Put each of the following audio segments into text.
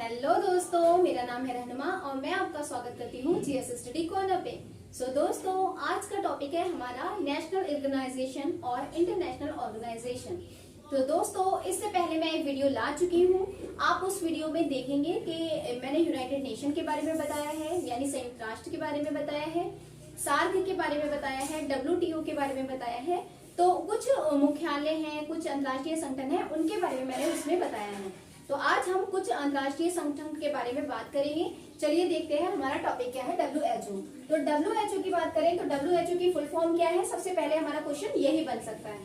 Hello दोस्तों, मेरा नाम है रहनुमा और मैं आपका स्वागत करती हूँ जीएस स्टडी कॉर्नर पे। दोस्तों, आज का टॉपिक है हमारा नेशनल ऑर्गेनाइजेशन और इंटरनेशनल ऑर्गेनाइजेशन। तो दोस्तों, इससे पहले मैं एक वीडियो ला चुकी हूँ। आप उस वीडियो में देखेंगे कि मैंने यूनाइटेड नेशन के बारे में बताया है, यानी संयुक्त राष्ट्र के बारे में बताया है, सार्क के बारे में बताया है, WTO के बारे में बताया है। तो कुछ मुख्यालय हैं, कुछ अंतर्राष्ट्रीय संगठन हैं, उनके बारे में मैंने उसमें बताया है। तो आज हम कुछ अंतर्राष्ट्रीय संगठन के बारे में बात करेंगे। चलिए देखते हैं हमारा टॉपिक क्या है। WHO। तो WHO की बात करें तो WHO की फुल फॉर्म क्या है, सबसे पहले हमारा क्वेश्चन यही बन सकता है।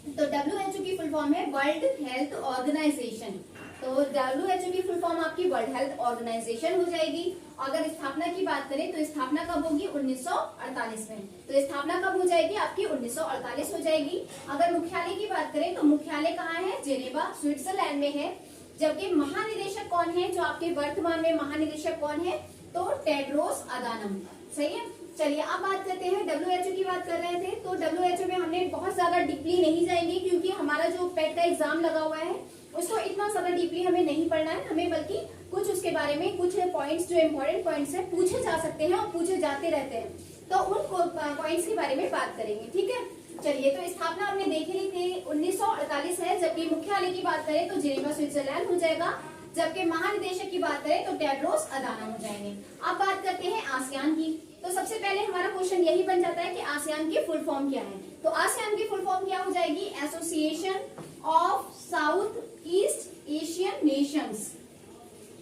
तो WHO की फुल फॉर्म है वर्ल्ड हेल्थ ऑर्गेनाइजेशन। तो WHO की फुल फॉर्म आपकी वर्ल्ड हेल्थ ऑर्गेनाइजेशन हो जाएगी। अगर स्थापना की बात करें तो स्थापना कब होगी, 1948 में। तो स्थापना कब हो जाएगी आपकी, 1948 हो जाएगी। अगर मुख्यालय की बात करें तो मुख्यालय कहाँ है, जेनेवा स्विट्जरलैंड में है। जबकि महानिदेशक कौन है, जो आपके वर्तमान में महानिदेशक कौन है, तो टेड्रोस अदानम। सही है। चलिए अब बात करते हैं, WHO की बात कर रहे थे। तो WHO में हमने बहुत ज्यादा डीपली नहीं जाएंगे, क्योंकि हमारा जो पेट का एग्जाम लगा हुआ है उसको इतना ज्यादा डीपली हमें नहीं पढ़ना है हमें, बल्कि कुछ उसके बारे में कुछ पॉइंट्स जो इम्पोर्टेंट पॉइंट्स है पूछे जा सकते हैं और पूछे जाते रहते हैं, तो उन पॉइंट्स के बारे में बात करेंगे। ठीक है। चलिए, तो स्थापना हमने देख ली थी 1948 है। जबकि मुख्यालय की बात करें तो जेनेवा स्विट्जरलैंड हो जाएगा। जबकि महानिदेशक की बात करें तो टेड्रोस अदानम हो जाएंगे। अब बात करते हैं आसियान की। तो सबसे पहले हमारा क्वेश्चन यही बन जाता है कि आसियान की फुल फॉर्म क्या है। तो आसियान की फुल फॉर्म क्या हो जाएगी, association of south east Asian Nations.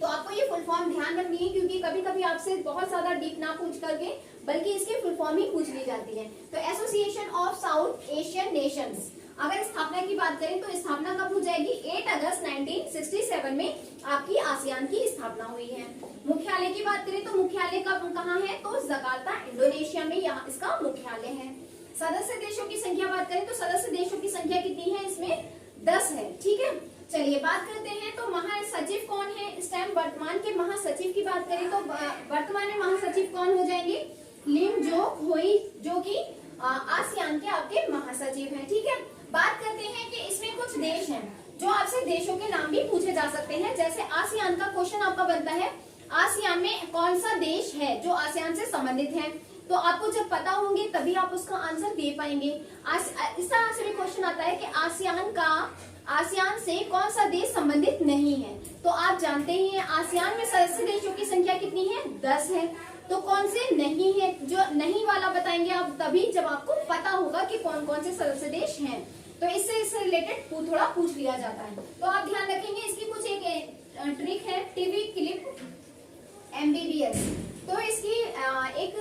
तो आपको ये फुल फॉर्म ध्यान रखनी है, क्योंकि कभी कभी आपसे बहुत ज्यादा डीप ना पूछ करके बल्कि इसकी फुल फॉर्म ही पूछ ली जाती है। तो association of south Asian Nations. अगर स्थापना की बात करें तो स्थापना कब हो जाएगी, 8 अगस्त 1967 में आपकी आसियान की स्थापना हुई है। मुख्यालय की बात करें तो मुख्यालय कहाँ है, तो जकार्ता इंडोनेशिया में यहाँ इसका मुख्यालय है। सदस्य देशों की संख्या बात करें तो सदस्य देशों की संख्या कितनी है, इसमें 10 है। ठीक है। चलिए बात करते हैं, तो महासचिव कौन है इस टाइम, वर्तमान के महासचिव की बात करें तो वर्तमान में महासचिव कौन हो जाएंगे, लिम जोक होई, जो कि आसियान के आपके महासचिव हैं। ठीक है। बात करते हैं कि इसमें कुछ देश हैं जो आपसे देशों के नाम भी पूछे जा सकते हैं। जैसे आसियान का क्वेश्चन आपका बनता है, आसियान में कौन सा देश है जो आसियान से संबंधित है। तो आपको जब पता होंगे तभी आप उसका आंसर दे पाएंगे। इस तरह से भी क्वेश्चन आता है कि आसियान से कौन सा देश संबंधित नहीं है। तो आप जानते ही हैं आसियान में सदस्य देशों की संख्या कितनी है, 10 है। तो कौन से नहीं है, जो नहीं वाला बताएंगे आप तभी जब आपको पता होगा कि कौन कौन से सदस्य देश हैं। तो इससे रिलेटेड थोड़ा पूछ लिया जाता है। तो आप ध्यान रखेंगे, इसकी कुछ एक ट्रिक है, टीवी क्लिप MBBS। तो इसकी एक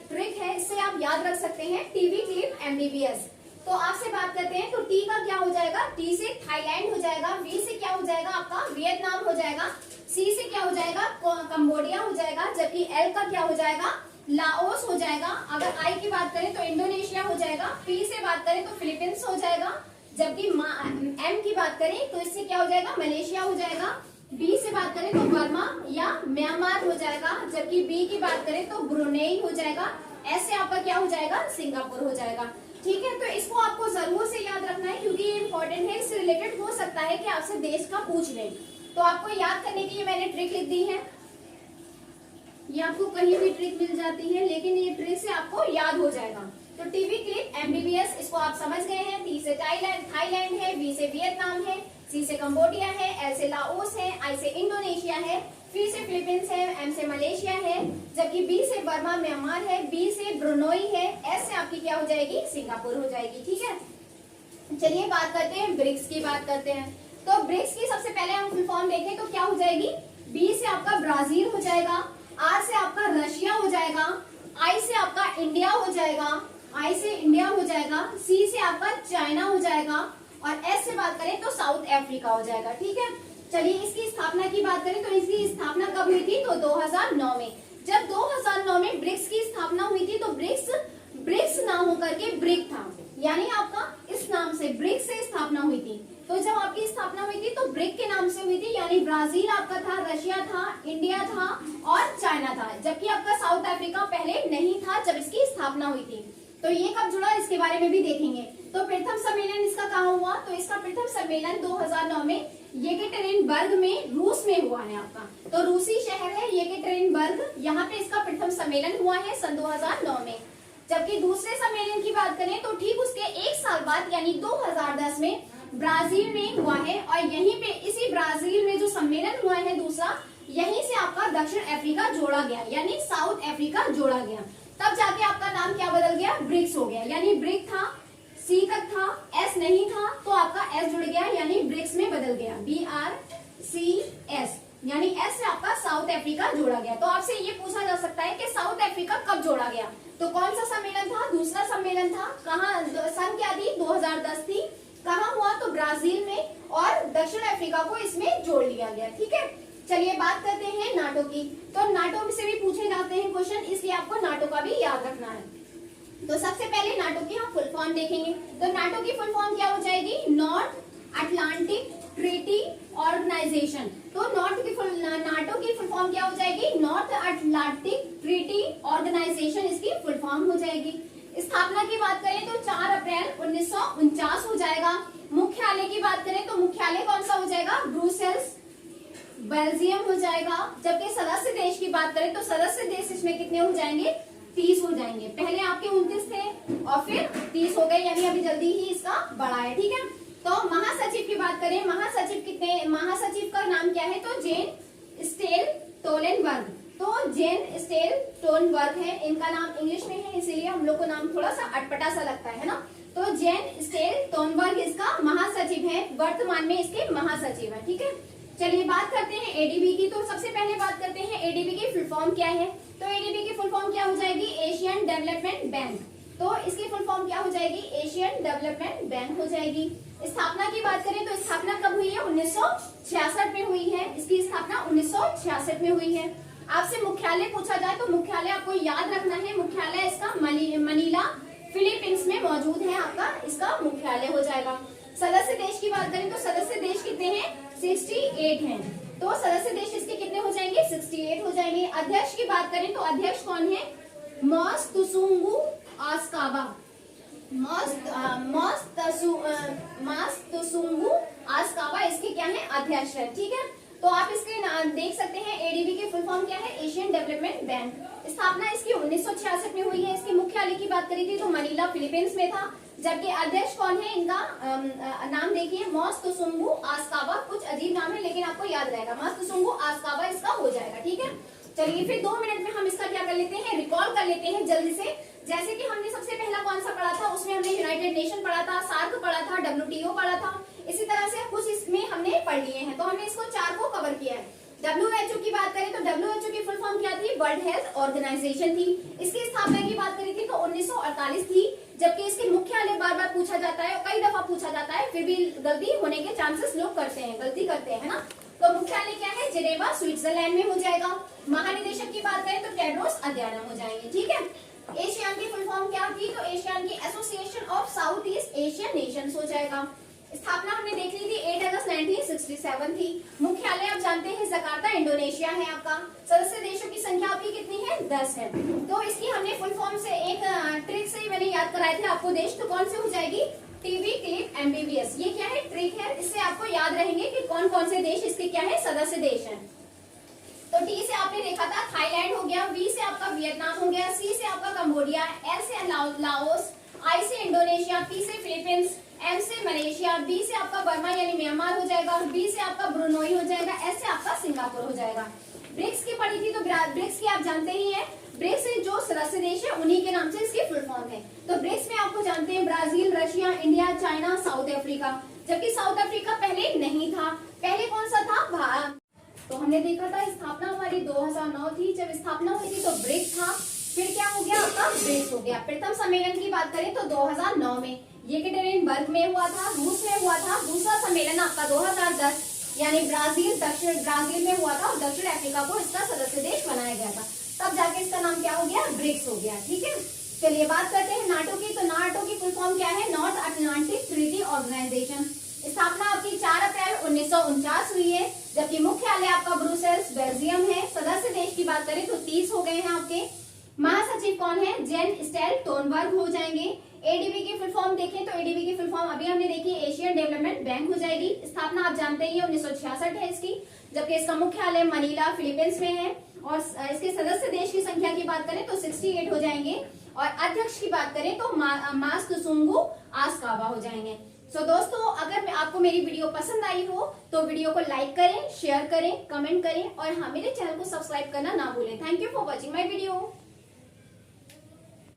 ट्रिक है, इससे आप याद रख सकते हैं, टीवी क्लिप MBBS। तो आपसे बात करते हैं, तो टी का क्या हो जाएगा, टी से थाईलैंड हो जाएगा, वी से क्या हो जाएगा आपका वियतनाम हो जाएगा, सी से क्या हो जाएगा कंबोडिया हो जाएगा, जबकि एल का क्या हो जाएगा लाओस हो जाएगा। अगर आई की बात करें तो इंडोनेशिया हो जाएगा, पी से बात करें तो फिलीपींस हो जाएगा, जबकि एम की बात करें तो इससे क्या हो जाएगा मलेशिया हो जाएगा, बी से बात करें तो बर्मा या म्यांमार हो जाएगा, जबकि बी की बात करें तो ब्रुनेई हो जाएगा, एस से आपका क्या हो जाएगा सिंगापुर हो जाएगा। ठीक है। तो इसको आपको जरूर से याद रखना है, क्योंकि ये इंपॉर्टेंट है, इससे रिलेटेड हो सकता है कि आपसे देश का पूछ लें। तो आपको याद करने की ये मैंने ट्रिक लिख दी है, ये आपको कहीं भी ट्रिक मिल जाती है, लेकिन ये ट्रिक से आपको याद हो जाएगा। तो टीवी क्लिप MBBS, इसको आप समझ गए हैं। टी से थाईलैंड है, वी से वियतनाम है, सी से कंबोडिया है, एल से लाओस है, आई से इंडोनेशिया है, पी से फिलीपींस है, एम से मलेशिया है, जबकि बी से बर्मा म्यांमार है, बी से ब्रुनोई है, एस से आपकी क्या हो जाएगी सिंगापुर हो जाएगी। ठीक है। चलिए बात करते हैं ब्रिक्स की बात करते हैं। तो ब्रिक्स की सबसे पहले हम फुल फॉर्म देखें तो क्या हो जाएगी, बी से आपका ब्राजील हो जाएगा, आर से आपका रशिया हो जाएगा, आई से आपका इंडिया हो जाएगा, आई से इंडिया हो जाएगा, सी से आपका चाइना हो जाएगा, और एस से बात करें तो साउथ अफ्रीका हो जाएगा। ठीक है। चलिए इसकी स्थापना की बात करें तो इसकी स्थापना कब हुई थी, तो 2009 में। जब 2009 में ब्रिक्स की स्थापना हुई थी तो ब्रिक्स ना होकर के ब्रिक था, यानी आपका इस नाम से ब्रिक्स से स्थापना हुई थी। तो जब आपकी स्थापना हुई थी तो ब्रिक के नाम से हुई थी, यानी ब्राजील आपका था, रशिया था, इंडिया था और चाइना था, जबकि आपका साउथ अफ्रीका पहले नहीं था जब इसकी स्थापना हुई थी। तो ये कब जुड़ा इसके बारे में भी देखेंगे। तो प्रथम सम्मेलन इसका कहाँ हुआ, तो इसका प्रथम सम्मेलन 2009 में येकेटेरिनबर्ग में रूस में हुआ है आपका। तो रूसी शहर है येकेटेरिनबर्ग, यहाँ पे इसका प्रथम सम्मेलन हुआ है सन 2009 में। जबकि दूसरे सम्मेलन की बात करें तो ठीक उसके एक साल बाद यानी 2010 में ब्राजील में हुआ है, और यहीं पे इसी ब्राजील में जो सम्मेलन हुआ है दूसरा, यहीं से आपका दक्षिण अफ्रीका जोड़ा गया, यानी साउथ अफ्रीका जोड़ा गया। तब जाके आपका नाम क्या बदल गया, ब्रिक्स हो गया। यानी ब्रिक था, सी तक था, एस नहीं था, तो आपका एस जुड़ गया, यानी ब्रिक्स में बदल गया, BRCS, यानी एस से आपका साउथ अफ्रीका जोड़ा गया। तो आपसे ये पूछा जा सकता है कि साउथ अफ्रीका कब जोड़ा गया, तो कौन सा सम्मेलन था, दूसरा सम्मेलन था, कहाँ, सन क्या थी, 2010 थी, कहाँ हुआ, तो ब्राजील में, और दक्षिण अफ्रीका को इसमें जोड़ लिया गया। ठीक है, चलिए बात करते हैं नाटो की। तो नाटो से भी पूछे जाते हैं क्वेश्चन, इसलिए आपको नाटो का भी याद रखना है। तो सबसे पहले नाटो की हम फुल फॉर्म देखेंगे। तो नाटो की फुल फॉर्म क्या हो जाएगी, नॉर्थ अटलांटिक ट्रीटी ऑर्गेनाइजेशन। तो नाटो की फुल फॉर्म क्या हो जाएगी, नॉर्थ अटलांटिक ट्रीटी ऑर्गेनाइजेशन इसकी फुल फॉर्म हो जाएगी। स्थापना की बात करें तो 4 अप्रैल 1949 हो जाएगा। मुख्यालय की बात करें तो मुख्यालय कौन सा हो जाएगा, ब्रुसेल्स बेल्जियम हो जाएगा। जबकि सदस्य देश की बात करें तो सदस्य देश इसमें कितने हो जाएंगे, 30 हो जाएंगे। पहले आपके 29 थे और फिर 30 हो गए, यानी अभी जल्दी ही इसका बढ़ा है। ठीक है, तो महासचिव की बात करें, महासचिव का नाम क्या है, तो जेन स्टोल्टेनबर्ग। तो जेन स्टोल्टेनबर्ग है, इनका नाम इंग्लिश में है इसीलिए हम लोग को नाम थोड़ा सा अटपटा सा लगता है ना। तो जेन स्टोल्टेनबर्ग इसका महासचिव है, वर्तमान में इसके महासचिव है। ठीक है, चलिए बात करते हैं एडीबी की। तो सबसे पहले बात करते हैं एडीबी की फुल फॉर्म क्या है। तो एडीबी की फुल फॉर्म क्या हो जाएगी, एशियन डेवलपमेंट बैंक। तो इसकी फुल फॉर्म क्या हो जाएगी, एशियन डेवलपमेंट बैंक हो जाएगी। स्थापना की बात करें तो स्थापना कब हुई है, 1966 में हुई है। इसकी स्थापना 1966 में हुई है। आपसे मुख्यालय पूछा जाए तो मुख्यालय आपको याद रखना है, मुख्यालय इसका मनीला फिलीपींस में मौजूद है, आपका इसका मुख्यालय हो जाएगा। सदस्य देश की बात करें तो सदस्य देश कितने हैं, 68 हैं। तो सदस्य देश इसके कितने हो जाएंगे, 68 हो जाएंगे। अध्यक्ष की बात करें तो अध्यक्ष कौन है, मात्सुंगू आस्कावा। मात्सुंगू आस्कावा इसके क्या है, अध्यक्ष है। ठीक है, तो आप इसके देख सकते हैं एडीबी की फुल फॉर्म क्या है, एशियन डेवलपमेंट बैंक। स्थापना इसकी 1966 में हुई है। इसके मुख्यालय की बात करी थी तो मनीला फिलीपींस में था। जबकि अध्यक्ष कौन है, इनका नाम देखिए, मात्सुंगू आस्कावा। कुछ अजीब नाम है लेकिन आपको याद रहेगा, मात्सुंगू आस्कावा इसका हो जाएगा। ठीक है, चलिए फिर 2 मिनट में हम इसका क्या कर लेते हैं, रिकॉल कर लेते हैं जल्दी से। जैसे कि हमने सबसे पहला कौन सा पढ़ा था, उसमें हमने यूनाइटेड नेशन पढ़ा था, सार्क पढ़ा था, WTO पढ़ा था। इसी तरह से कुछ इसमें हमने पढ़ लिए हैं, तो हमने इसको 4 को कवर किया है। WHO की बात करें तो WHO की फुल फॉर्म क्या थी, वर्ल्ड हेल्थ ऑर्गेनाइजेशन थी। इसकी स्थापना की बात करी थी तो 1948 थी। जबकि इसके मुख्यालय बार बार पूछा जाता है, कई दफा पूछा जाता है, फिर भी गलती होने के चांसेस लोग करते हैं, गलती करते हैं, है ना। तो मुख्यालय क्या है, जिनेवा स्विट्जरलैंड में हो जाएगा। महानिदेशक की बात करें तो टेड्रोस अध्यानम हो जाएंगे। ठीक है, एशियान की फुल फॉर्म क्या थी, तो एशियान की association of south east Asian Nations हो जाएगा। स्थापना हमने देख ली थी 8 अगस्त 1967 थी। मुख्यालय आप जानते हैं जकार्ता इंडोनेशिया है आपका। सदस्य देशों की संख्या आपकी कितनी है, 10 है। तो इसकी हमने फुल फॉर्म से एक ट्रिक से मैंने याद कराए थे आपको देश, तो कौन से हो जाएगी, टीबी क्लिप MBBS। ये क्या है, ट्रिक है, इससे आपको याद रहेंगे कि कौन कौन से देश इसके क्या है, सदस्य देश है। तो टी से आपने देखा था थाईलैंड हो गया, वी से आपका वियतनाम हो गया, सी से आपका कंबोडिया, एल से लाओस, आई से इंडोनेशिया, पी से फिलीपींस, एम से मलेशिया, बी से आपका बर्मा यानी म्यांमार हो जाएगा, बी से आपका ब्रुनोई हो जाएगा, एस से आपका सिंगापुर हो जाएगा। ब्रिक्स की पढ़ी थी तो ब्रिक्स की आप जानते ही है, ब्रिक्स जो सदस्य देश है उन्हीं के नाम से इसकी फुल फॉर्म है। तो ब्रिक्स में आपको जानते हैं Brazil, Russia, India, China, south Africa. जबकि साउथ अफ्रीका पहले नहीं था, पहले कौन सा था, भारत। तो हमने देखा था स्थापना हमारी 2009 थी, जब स्थापना हुई थी तो ब्रिक्स था, फिर क्या हो गया आपका, ब्रिक्स हो गया। प्रथम सम्मेलन की बात करें तो 2009 में येकेटेरिनबर्ग में हुआ था, रूस में हुआ था। दूसरा सम्मेलन आपका 2010 यानी दक्षिण ब्राजील में हुआ था, और दक्षिण अफ्रीका को इसका सदस्य देश बनाया गया था। तब जाके इसका नाम क्या हो गया, ब्रिक्स हो गया। ठीक है, चलिए बात करते हैं नाटो की। तो नाटो की फुल फॉर्म क्या है, नॉर्थ अटलांटिक ट्रीटी ऑर्गेनाइजेशन। स्थापना आपकी 4 अप्रैल 1949 हुई है। जबकि मुख्यालय आपका ब्रुसेल्स बेल्जियम है। सदस्य देश की बात करें तो 30 हो गए हैं आपके। महासचिव कौन है, जेन स्टोल्टेनबर्ग हो जाएंगे। एडीबी की फुल फुल फॉर्म देखें तो एडीबी की फुल फॉर्म अभी हमने देखी, एशियन डेवलपमेंट बैंक हो जाएगी। स्थापना आप जानते ही 1966 है इसकी, जबकि इसका मुख्यालय मनीला फिलीपींस में है। और इसके सदस्य देश की संख्या की बात करें तो 68 हो जाएंगे, और अध्यक्ष की बात करें तो मास्तुसुंगु आसकावा हो जाएंगे। सो दोस्तों, अगर आपको मेरी वीडियो पसंद आई हो तो वीडियो को लाइक करें, शेयर करें, कमेंट करें, और हाँ, मेरे चैनल को सब्सक्राइब करना ना भूलें। Thank you for watching my video.